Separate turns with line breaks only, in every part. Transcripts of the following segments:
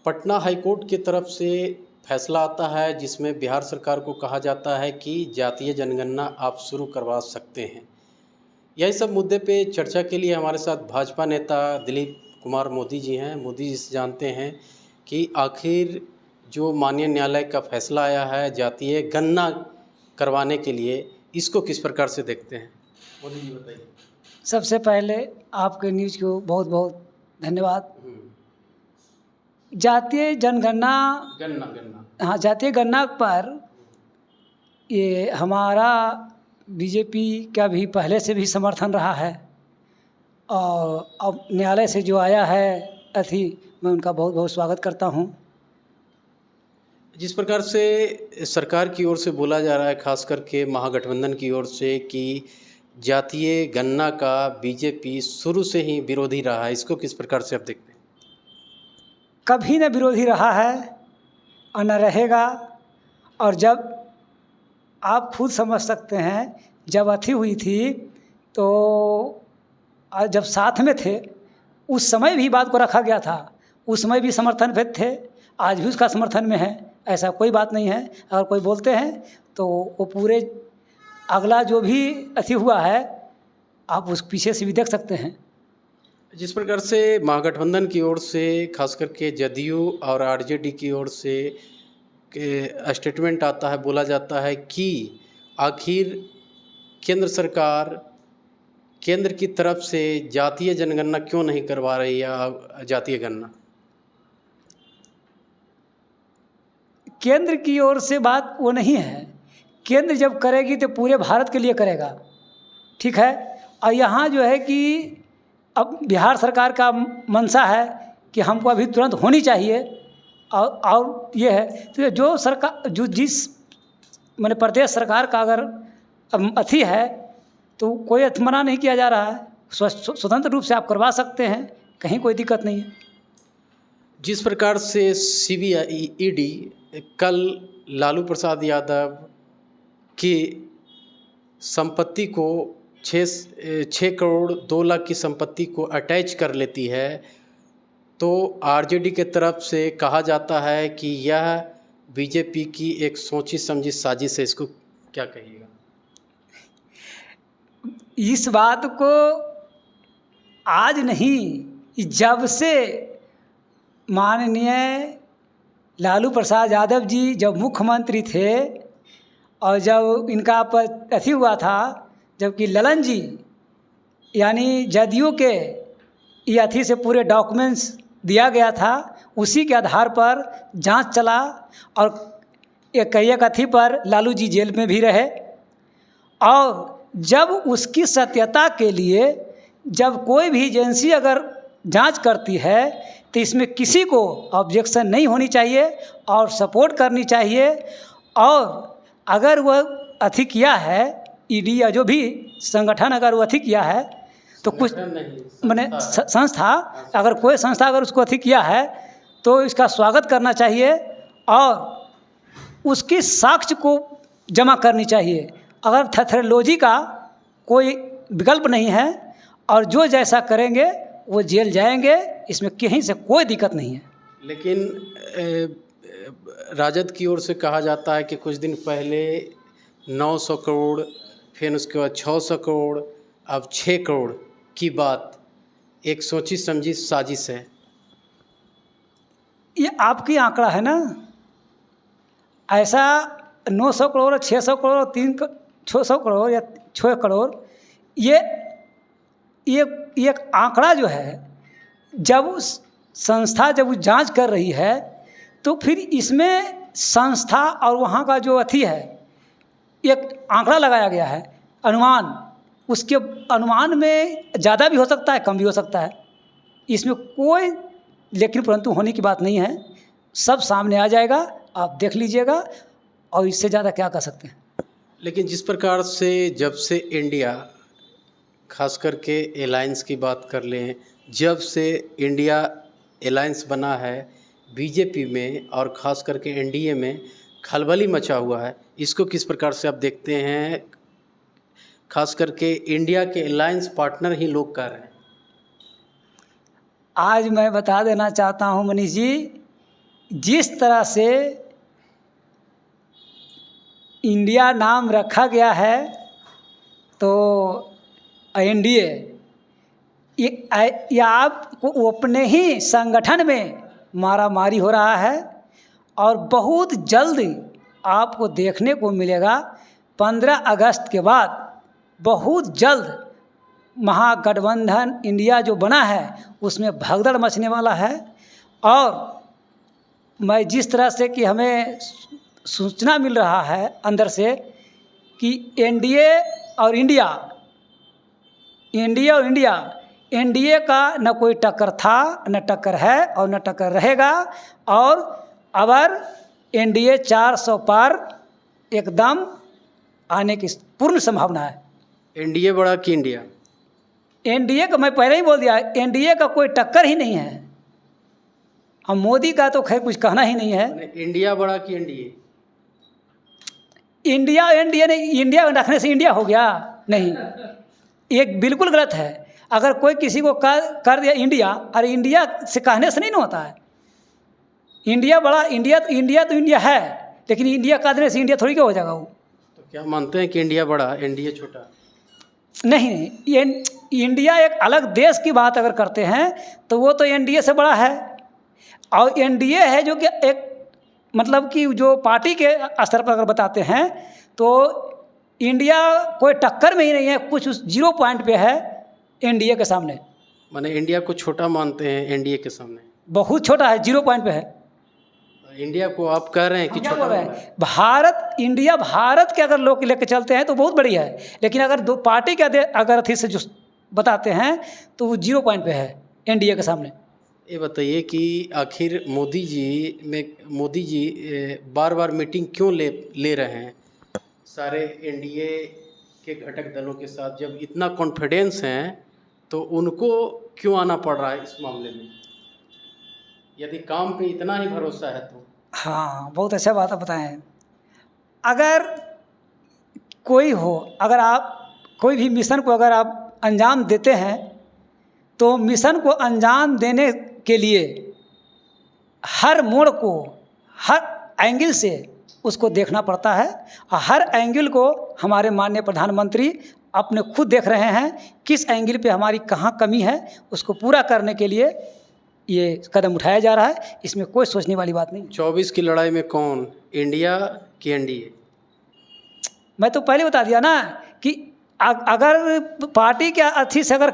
Patna high court की तरफ से फैसला आता है जिसमें बिहार सरकार को कहा जाता है कि जातीय जनगणना आप शुरू करवा सकते हैं। यही सब मुद्दे पे चर्चा के लिए हमारे साथ भाजपा नेता दिलीप कुमार मोदी जी हैं। मोदी जी से जानते हैं कि आखिर जो माननीय न्यायालय का फैसला आया है जातीय गणना करवाने के लिए, इसको किस प्रकार से देखते हैं? मोदी जी बताइए।
सबसे पहले आपके न्यूज़ को बहुत बहुत धन्यवाद। जातीय जनगणना
गणना गणना
हाँ, जातीय गणना पर ये हमारा बीजेपी का भी पहले से भी समर्थन रहा है और अब न्यायालय से जो आया है मैं उनका बहुत बहुत स्वागत करता हूँ।
जिस प्रकार से सरकार की ओर से बोला जा रहा है, खास करके महागठबंधन की ओर से, कि जातीय गणना का बीजेपी शुरू से ही विरोधी रहा है, इसको किस प्रकार से आप देखते हैं?
कभी न विरोधी रहा है और न रहेगा। और जब आप खुद समझ सकते हैं, जब हुई थी तो जब साथ में थे उस समय भी बात को रखा गया था, उस समय भी समर्थन पे थे, आज भी उसका समर्थन में है, ऐसा कोई बात नहीं है। अगर कोई बोलते हैं तो वो पूरे अगला जो भी हुआ है आप उस पीछे से भी देख सकते हैं।
जिस प्रकार से महागठबंधन की ओर से, खास करके जदयू और आरजेडी की ओर से स्टेटमेंट आता है, बोला जाता है कि आखिर केंद्र सरकार केंद्र की तरफ से जातीय जनगणना क्यों नहीं करवा रही है? जातीय गणना
केंद्र की ओर से बात वो नहीं है। केंद्र जब करेगी तो पूरे भारत के लिए करेगा, ठीक है। और यहाँ जो है कि अब बिहार सरकार का मंशा है कि हमको अभी तुरंत होनी चाहिए। और ये है तो जो सरकार जिस मैंने प्रदेश सरकार का अगर है तो कोई मना नहीं किया जा रहा है। स्वतंत्र रूप से आप करवा सकते हैं, कहीं कोई दिक्कत नहीं है।
जिस प्रकार से सीबीआई ईडी कल लालू प्रसाद यादव की संपत्ति को 6 करोड़ 2 लाख की संपत्ति को अटैच कर लेती है, तो आरजेडी के तरफ से कहा जाता है कि यह बीजेपी की एक सोची समझी साजिश है। इसको क्या कहिएगा?
इस बात को आज नहीं, जब से माननीय लालू प्रसाद यादव जी जब मुख्यमंत्री थे और जब इनका हुआ था, जबकि ललन जी यानी जदयू के ये से पूरे डॉक्यूमेंट्स दिया गया था, उसी के आधार पर जांच चला और एक पर लालू जी जेल में भी रहे। और जब उसकी सत्यता के लिए जब कोई भी एजेंसी अगर जांच करती है तो इसमें किसी को ऑब्जेक्शन नहीं होनी चाहिए और सपोर्ट करनी चाहिए। और अगर वह किया है ईडी या जो भी संगठन अगर वो किया है तो कुछ मैंने संस्था, अगर कोई संस्था अगर उसको किया है तो इसका स्वागत करना चाहिए और उसकी साक्ष्य को जमा करनी चाहिए। अगर थेथरोलॉजी का कोई विकल्प नहीं है और जो जैसा करेंगे वो जेल जाएंगे, इसमें कहीं से कोई दिक्कत नहीं है।
लेकिन राजद की ओर से कहा जाता है कि कुछ दिन पहले 900 करोड़, फिर उसके बाद 600 करोड़, अब 6 करोड़ की बात एक सोची समझी साजिश है।
ये आपकी आंकड़ा है ना, ऐसा 900 करोड़ 600 करोड़ 600 करोड़ या 6 करोड़ ये एक आंकड़ा जो है, जब उस संस्था जब वो जांच कर रही है तो फिर इसमें संस्था और वहाँ का जो है एक आंकड़ा लगाया गया है, अनुमान। उसके अनुमान में ज़्यादा भी हो सकता है, कम भी हो सकता है, इसमें कोई लेकिन परंतु होने की बात नहीं है। सब सामने आ जाएगा, आप देख लीजिएगा, और इससे ज़्यादा क्या कर सकते हैं।
लेकिन जिस प्रकार से जब से इंडिया, खास करके अलायंस की बात कर लें, जब से इंडिया अलायंस बना है बीजेपी में और ख़ास करके एनडीए में खलबली मचा हुआ है, इसको किस प्रकार से आप देखते हैं? खास करके इंडिया के अलायंस पार्टनर ही लोग कह रहे हैं।
आज मैं बता देना चाहता हूं मनीष जी जिस तरह से इंडिया नाम रखा गया है, तो एनडीए ये आपको अपने ही संगठन में मारामारी हो रहा है। और बहुत जल्द आपको देखने को मिलेगा 15 अगस्त के बाद बहुत जल्द महागठबंधन इंडिया जो बना है उसमें भगदड़ मचने वाला है। और मैं जिस तरह से कि हमें सूचना मिल रहा है अंदर से कि एनडीए और इंडिया एनडीए का न कोई टक्कर था, न टक्कर है और न टक्कर रहेगा। और अगर एनडीए 400 पार एकदम आने की पूर्ण संभावना है।
एनडीए बड़ा कि इंडिया?
एनडीए का मैं पहले ही बोल दिया, एनडीए का कोई टक्कर ही नहीं है। हम मोदी का तो खैर कुछ कहना ही नहीं है।
इंडिया बड़ा कि एनडीए?
इंडिया नहीं, इंडिया रखने से इंडिया हो गया नहीं, ये बिल्कुल गलत है। अगर कोई किसी को कर दिया इंडिया, अरे इंडिया से कहने से नहीं ना होता है। इंडिया बड़ा, इंडिया तो इंडिया है, लेकिन इंडिया का देने से इंडिया थोड़ी क्या हो जाएगा वो।
तो क्या मानते हैं कि इंडिया बड़ा एनडीए छोटा?
नहीं, ये इंडिया एक अलग देश की बात अगर करते हैं तो वो तो एनडीए से बड़ा है। और एनडीए है जो कि एक मतलब कि जो पार्टी के स्तर पर अगर बताते हैं तो इंडिया कोई टक्कर में ही नहीं है, कुछ उस 0 पॉइंट पे है एनडीए के सामने।
माने इंडिया को छोटा मानते हैं एनडीए के सामने?
बहुत छोटा है, 0 पॉइंट पे है।
इंडिया को आप कह रहे हैं कि छोटा है?
भारत के अगर लोग लेके चलते हैं तो बहुत बड़ी है, लेकिन अगर दो पार्टी के अगर अथी से जो बताते हैं तो वो 0 पॉइंट पे है एनडीए के सामने।
ये बताइए कि आखिर मोदी जी बार बार मीटिंग क्यों ले रहे हैं सारे एनडीए के घटक दलों के साथ? जब इतना कॉन्फिडेंस है तो उनको क्यों आना पड़ रहा है इस मामले में, यदि काम पे इतना ही भरोसा है तो?
हाँ, बहुत अच्छा बात आप बताएं। अगर कोई हो, अगर आप कोई भी मिशन को अगर आप अंजाम देते हैं तो मिशन को अंजाम देने के लिए हर मोड़ को, हर एंगल से उसको देखना पड़ता है। और हर एंगल को हमारे माननीय प्रधानमंत्री अपने खुद देख रहे हैं किस एंगल पे हमारी कहाँ कमी है, उसको पूरा करने के लिए ये कदम उठाया जा रहा है। इसमें कोई सोचने वाली बात नहीं।
24 की लड़ाई में कौन, इंडिया कि एनडीए?
मैं तो पहले बता दिया ना कि अगर पार्टी के अथी से अगर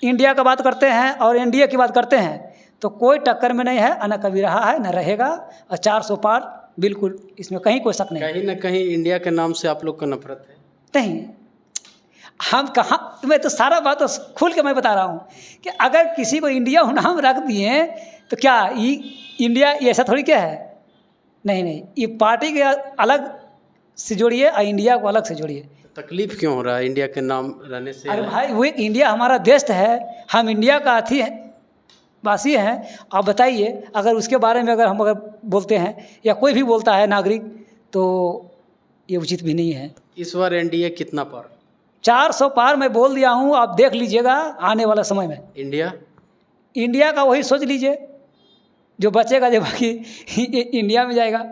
इंडिया का बात करते हैं और एनडीए की बात करते हैं तो कोई टक्कर में नहीं है, न कभी रहा है न रहेगा। और 400 पार बिल्कुल, इसमें कहीं कोई शक नहीं।
कहीं ना कहीं इंडिया के नाम से आप लोग को नफरत है?
नहीं, हम कहाँ, मैं तो सारा बात तो खुल के मैं बता रहा हूँ कि अगर किसी को इंडिया नाम रख दिए तो क्या ये इंडिया ऐसा थोड़ी क्या है? नहीं, ये पार्टी के अलग से जोड़िए और इंडिया को अलग से जोड़िए।
तकलीफ क्यों हो रहा है इंडिया के नाम रहने से?
अरे भाई, वो इंडिया हमारा देश है, हम इंडिया का अथी है, वासी हैं। आप बताइए, अगर उसके बारे में अगर बोलते हैं या कोई भी बोलता है नागरिक तो ये उचित भी नहीं है।
इस बार एनडीए कितना पार?
400 पार मैं बोल दिया हूँ, आप देख लीजिएगा आने वाला समय में। इंडिया का वही सोच लीजिए, जो बचेगा जो बाकी इंडिया में जाएगा।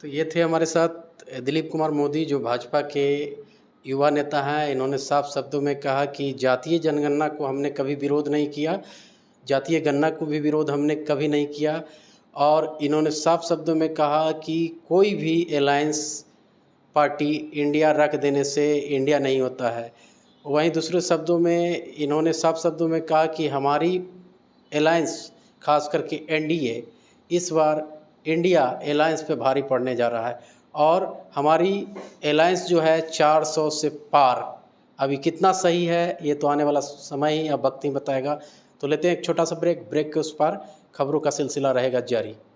तो ये थे हमारे साथ दिलीप कुमार मोदी, जो भाजपा के युवा नेता हैं। इन्होंने साफ शब्दों में कहा कि जातीय जनगणना को हमने कभी विरोध नहीं किया, जातीय गणना को भी विरोध हमने कभी नहीं किया। और इन्होंने साफ शब्दों में कहा कि कोई भी अलायंस पार्टी इंडिया रख देने से इंडिया नहीं होता है। वहीं दूसरे शब्दों में इन्होंने साफ शब्दों में कहा कि हमारी अलायंस, खास करके एनडीए, इस बार इंडिया अलायंस पे भारी पड़ने जा रहा है। और हमारी अलायंस जो है 400 से पार, अभी कितना सही है ये तो आने वाला समय ही अब वक्त ही बताएगा। तो लेते हैं एक छोटा सा ब्रेक के उस पार खबरों का सिलसिला रहेगा जारी।